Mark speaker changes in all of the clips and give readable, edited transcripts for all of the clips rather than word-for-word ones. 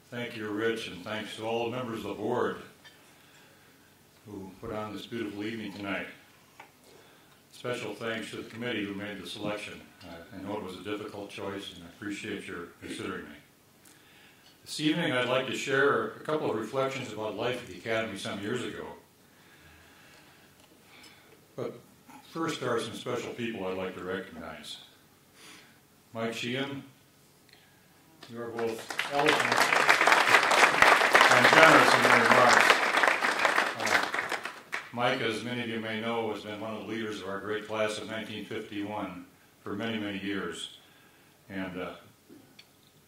Speaker 1: Thank you, Rich, and thanks to all the members of the board who put on this beautiful evening tonight. Special thanks to the committee who made the selection. I know it was a difficult choice, and I appreciate your considering me. This evening, I'd like to share a couple of reflections about life at the Academy some years ago. But first, there are some special people I'd like to recognize. Mike Sheehan, you are both eloquent and generous in your remarks. Mike, as many of you may know, has been one of the leaders of our great class of 1951 for many, many years. And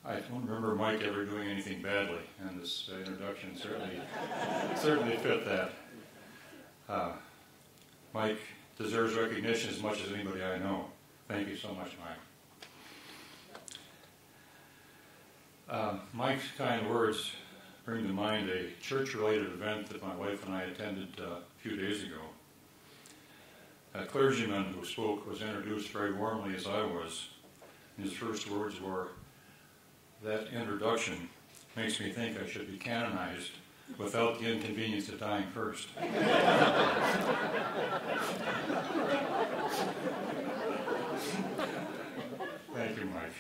Speaker 1: I don't remember Mike ever doing anything badly, and this introduction certainly fit that. Mike deserves recognition as much as anybody I know. Thank you so much, Mike. Mike's kind words bring to mind a church-related event that my wife and I attended a few days ago. A clergyman who spoke was introduced very warmly as I was. And his first words were, "That introduction makes me think I should be canonized without the inconvenience of dying first." Thank you, Mike.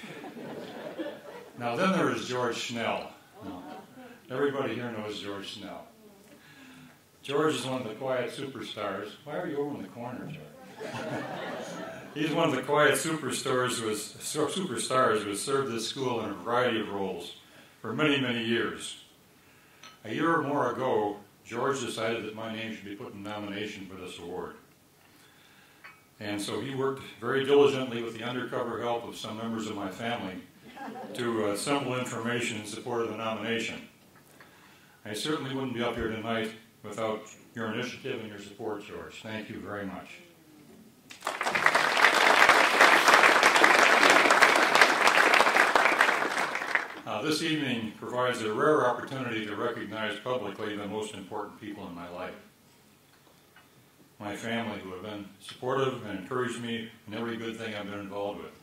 Speaker 1: Now then there is George Snell. Everybody here knows George Snell. George is one of the quiet superstars. Why are you over in the corner, George? He's one of the quiet superstars who has served this school in a variety of roles for many, many years. A year or more ago, George decided that my name should be put in nomination for this award. And so he worked very diligently with the undercover help of some members of my family to assemble information in support of the nomination. I certainly wouldn't be up here tonight without your initiative and your support, George. Thank you very much. This evening provides a rare opportunity to recognize publicly the most important people in my life. My family, who have been supportive and encouraged me in every good thing I've been involved with.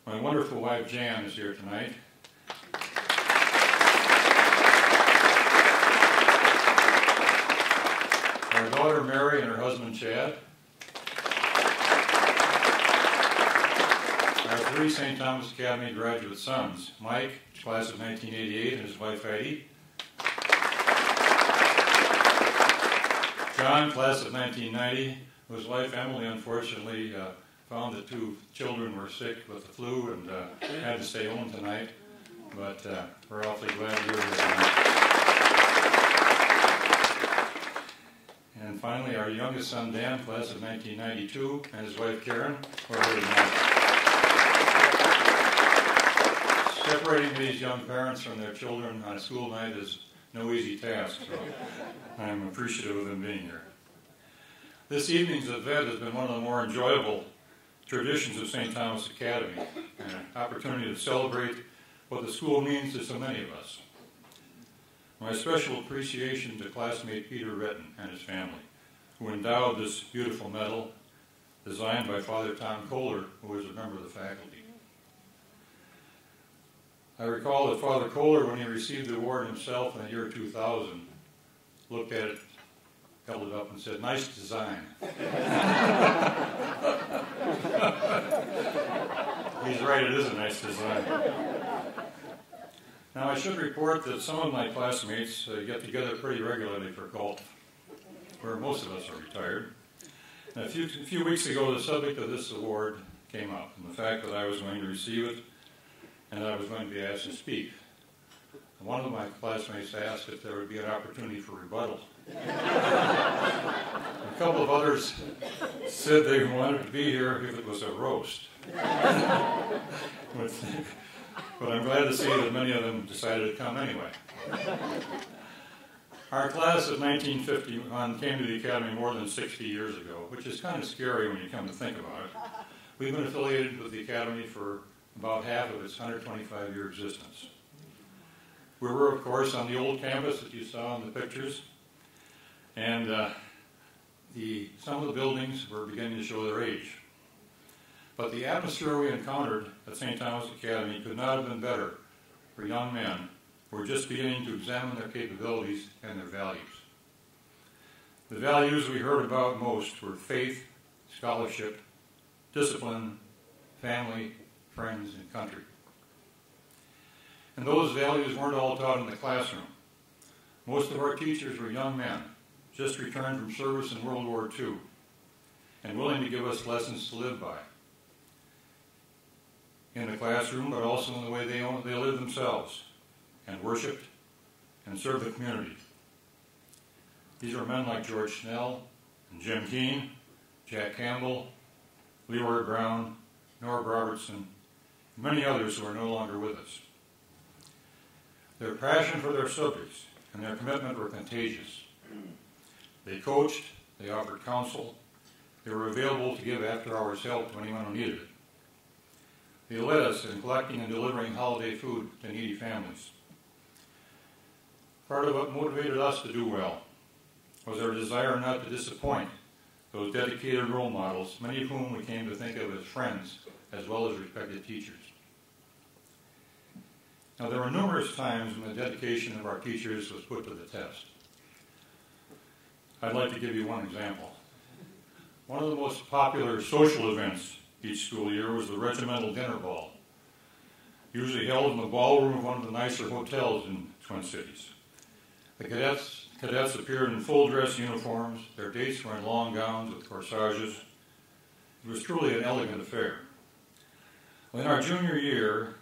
Speaker 1: My wonderful wife, Jan, is here tonight. Our daughter, Mary, and her husband, Chad. Our three St. Thomas Academy graduate sons, Mike, class of 1988, and his wife, Heidi. John, class of 1990, whose wife, Emily, unfortunately found that two children were sick with the flu and had to stay home tonight. But we're awfully glad you're here tonight. And finally, our youngest son, Dan, class of 1992, and his wife, Karen, are here tonight. Separating these young parents from their children on a school night is no easy task, so I'm appreciative of them being here. This evening's event has been one of the more enjoyable traditions of St. Thomas Academy, an opportunity to celebrate what the school means to so many of us. My special appreciation to classmate Peter Retton and his family, who endowed this beautiful medal, designed by Father Tom Kohler, who is a member of the faculty. I recall that Father Kohler, when he received the award himself in the year 2000, looked at it, held it up, and said, "Nice design." He's right, it is a nice design. Now, I should report that some of my classmates get together pretty regularly for golf, where most of us are retired. And a few weeks ago, the subject of this award came up, and the fact that I was going to receive it, and I was going to be asked to speak. And one of my classmates asked if there would be an opportunity for rebuttal. A couple of others said they wanted to be here if it was a roast. But I'm glad to see that many of them decided to come anyway. Our class of 1951 came to the Academy more than 60 years ago, which is kind of scary when you come to think about it. We've been affiliated with the Academy for about half of its 125-year existence. We were, of course, on the old campus that you saw in the pictures, and some of the buildings were beginning to show their age. But the atmosphere we encountered at St. Thomas Academy could not have been better for young men who are just beginning to examine their capabilities and their values. The values we heard about most were faith, scholarship, discipline, family, friends, and country. And those values weren't all taught in the classroom. Most of our teachers were young men, just returned from service in World War II, and willing to give us lessons to live by. In the classroom, but also in the way they lived themselves, and worshiped, and served the community. These are men like George Schnell, and Jim Keene, Jack Campbell, Leroy Brown, Norb Robertson, and many others who are no longer with us. Their passion for their subjects and their commitment were contagious. They coached, they offered counsel, they were available to give after-hours help to anyone who needed it. They led us in collecting and delivering holiday food to needy families. Part of what motivated us to do well was our desire not to disappoint those dedicated role models, many of whom we came to think of as friends as well as respected teachers. Now, there were numerous times when the dedication of our teachers was put to the test. I'd like to give you one example. One of the most popular social events each school year was the regimental dinner ball, usually held in the ballroom of one of the nicer hotels in Twin Cities. The cadets appeared in full dress uniforms. Their dates were in long gowns with corsages. It was truly an elegant affair. In our junior year,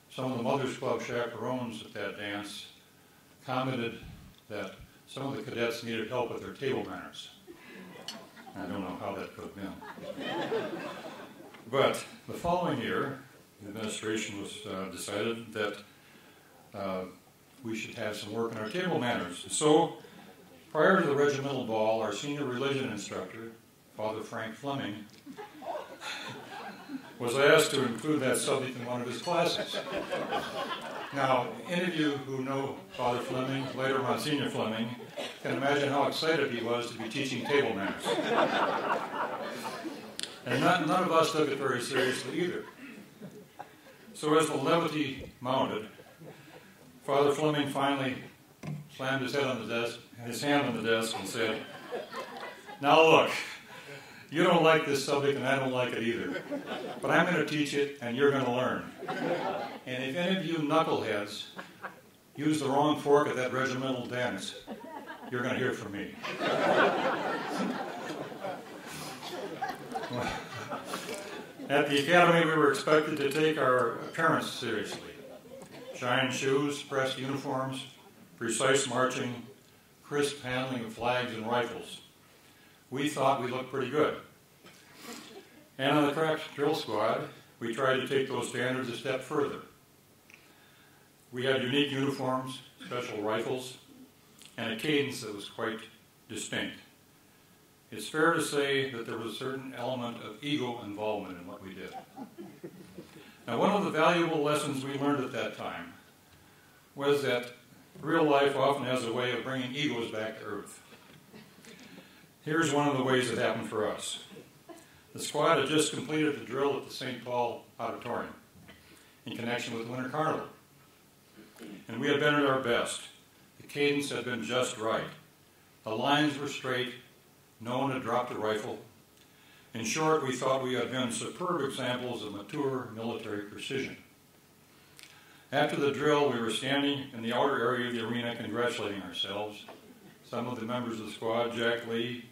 Speaker 1: some of the Mothers Club chaperones at that dance commented that some of the cadets needed help with their table manners. I don't know how that could have been. But the following year, the administration was decided that we should have some work on our table manners. So, prior to the regimental ball, our senior religion instructor, Father Frank Fleming, was asked to include that subject in one of his classes. Now, any of you who know Father Fleming, later Monsignor Fleming, can imagine how excited he was to be teaching table manners. And none of us took it very seriously either. So as the levity mounted, Father Fleming finally slammed his hand on the desk and said, "Now look, you don't like this subject and I don't like it either, but I'm going to teach it and you're going to learn. And if any of you knuckleheads use the wrong fork at that regimental dance, you're going to hear from me." At the academy, we were expected to take our appearance seriously. Shine shoes, pressed uniforms, precise marching, crisp handling of flags and rifles. We thought we looked pretty good. And on the crack drill squad, we tried to take those standards a step further. We had unique uniforms, special rifles, and a cadence that was quite distinct. It's fair to say that there was a certain element of ego involvement in what we did. Now, one of the valuable lessons we learned at that time was that real life often has a way of bringing egos back to earth. Here's one of the ways it happened for us. The squad had just completed the drill at the St. Paul Auditorium in connection with Winter Carnival. And we had been at our best. The cadence had been just right. The lines were straight. No one had dropped a rifle. In short, we thought we had been superb examples of mature military precision. After the drill, we were standing in the outer area of the arena congratulating ourselves. Some of the members of the squad, Jack Lee,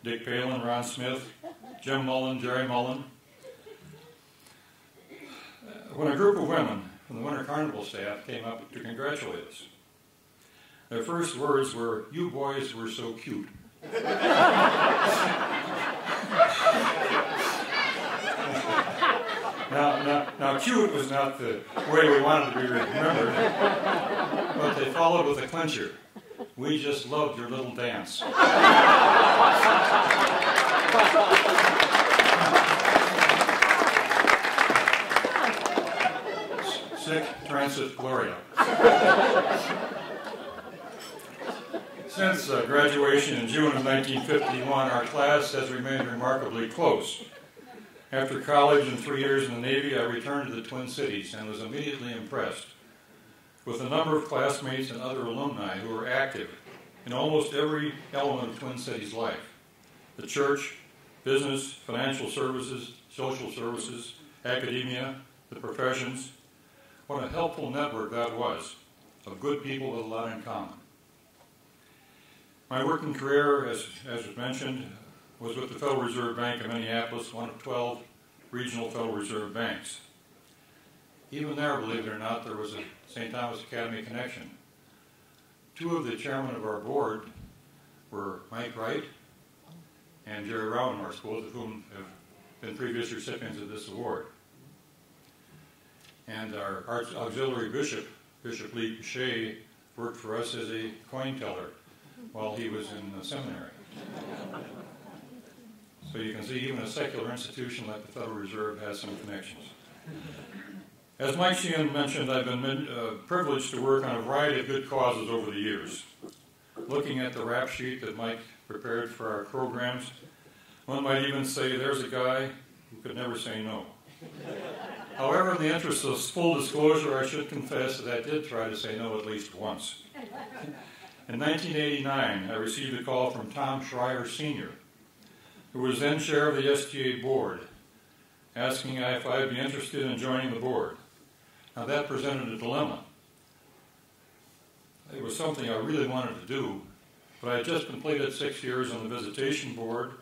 Speaker 1: Dick Palin, Ron Smith, Jim Mullen, Jerry Mullen. When a group of women from the Winter Carnival staff came up to congratulate us, their first words were, "You boys were so cute." Now, cute was not the way we wanted to be remembered, but they followed with a clincher. "We just loved your little dance." Sic transit gloria. Since graduation in June of 1951, our class has remained remarkably close. After college and 3 years in the Navy, I returned to the Twin Cities and was immediately impressed with a number of classmates and other alumni who are active in almost every element of Twin Cities life: the church, business, financial services, social services, academia, the professions. What a helpful network that was, of good people with a lot in common. My working career, as was mentioned, was with the Federal Reserve Bank of Minneapolis, one of 12 regional Federal Reserve banks. Even there, believe it or not, there was a St. Thomas Academy connection. Two of the chairmen of our board were Mike Wright and Jerry Raudenhorst, both of whom have been previous recipients of this award. And our auxiliary bishop, Bishop Lee Cachet, worked for us as a coin teller while he was in the seminary. So you can see even a secular institution like the Federal Reserve has some connections. As Mike Sheehan mentioned, I've been privileged to work on a variety of good causes over the years. Looking at the rap sheet that Mike prepared for our programs, one might even say there's a guy who could never say no. However, in the interest of full disclosure, I should confess that I did try to say no at least once. In 1989, I received a call from Tom Schreier Sr., who was then chair of the STA board, asking if I'd be interested in joining the board. Now that presented a dilemma. It was something I really wanted to do, but I had just completed 6 years on the visitation board,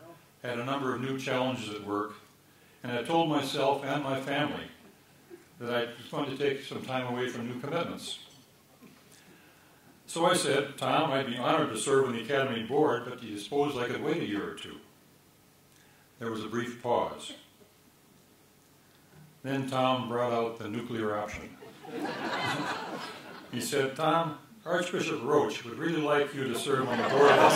Speaker 1: had a number of new challenges at work, and I told myself and my family that I was going to take some time away from new commitments. So I said, Tom, I'd be honored to serve on the Academy board, but do you suppose I could wait a year or two? There was a brief pause. Then Tom brought out the nuclear option. He said, Tom, Archbishop Roach would really like you to serve on the board of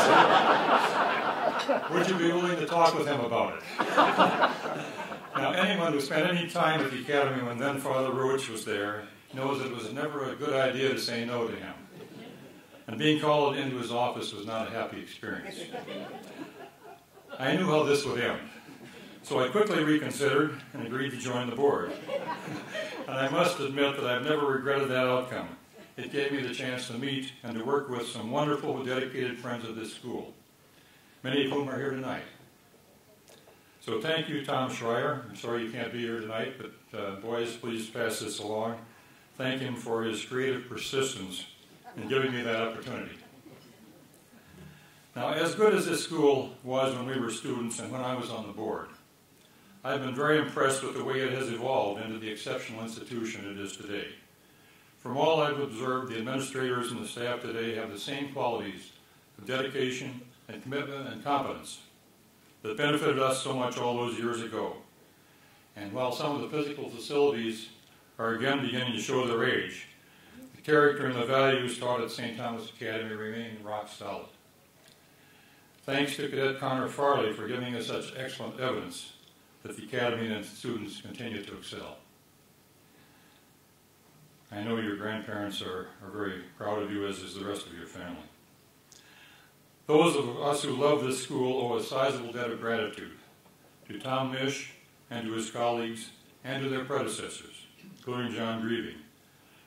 Speaker 1: the Would you be willing to talk with him about it? Now, anyone who spent any time at the Academy when then Father Roach was there knows that it was never a good idea to say no to him. And being called into his office was not a happy experience. I knew how this would end. So I quickly reconsidered and agreed to join the board. And I must admit that I've never regretted that outcome. It gave me the chance to meet and to work with some wonderful, dedicated friends of this school, many of whom are here tonight. So thank you, Tom Schreier. I'm sorry you can't be here tonight, but boys, please pass this along. Thank him for his creative persistence in giving me that opportunity. Now, as good as this school was when we were students and when I was on the board, I've been very impressed with the way it has evolved into the exceptional institution it is today. From all I've observed, the administrators and the staff today have the same qualities of dedication and commitment and competence that benefited us so much all those years ago. And while some of the physical facilities are again beginning to show their age, the character and the values taught at St. Thomas Academy remain rock solid. Thanks to Cadet Connor Farley for giving us such excellent evidence that the Academy and its students continue to excel. I know your grandparents are very proud of you, as is the rest of your family. Those of us who love this school owe a sizable debt of gratitude to Tom Misch and to his colleagues and to their predecessors, including John Grieving,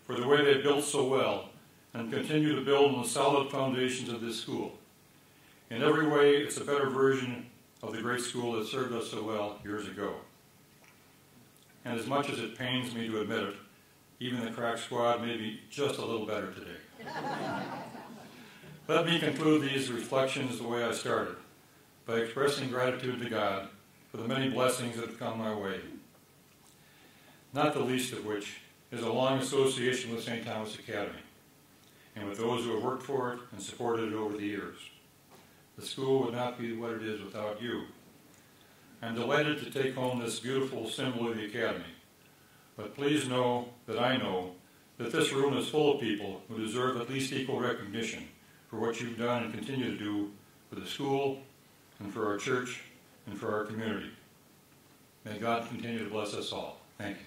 Speaker 1: for the way they built so well and continue to build on the solid foundations of this school. In every way, it's a better version of the great school that served us so well years ago. And as much as it pains me to admit it, even the crack squad may be just a little better today. Let me conclude these reflections the way I started, by expressing gratitude to God for the many blessings that have come my way, not the least of which is a long association with St. Thomas Academy, and with those who have worked for it and supported it over the years. The school would not be what it is without you. I'm delighted to take home this beautiful symbol of the Academy, but please know that I know that this room is full of people who deserve at least equal recognition for what you've done and continue to do for the school and for our church and for our community. May God continue to bless us all. Thank you.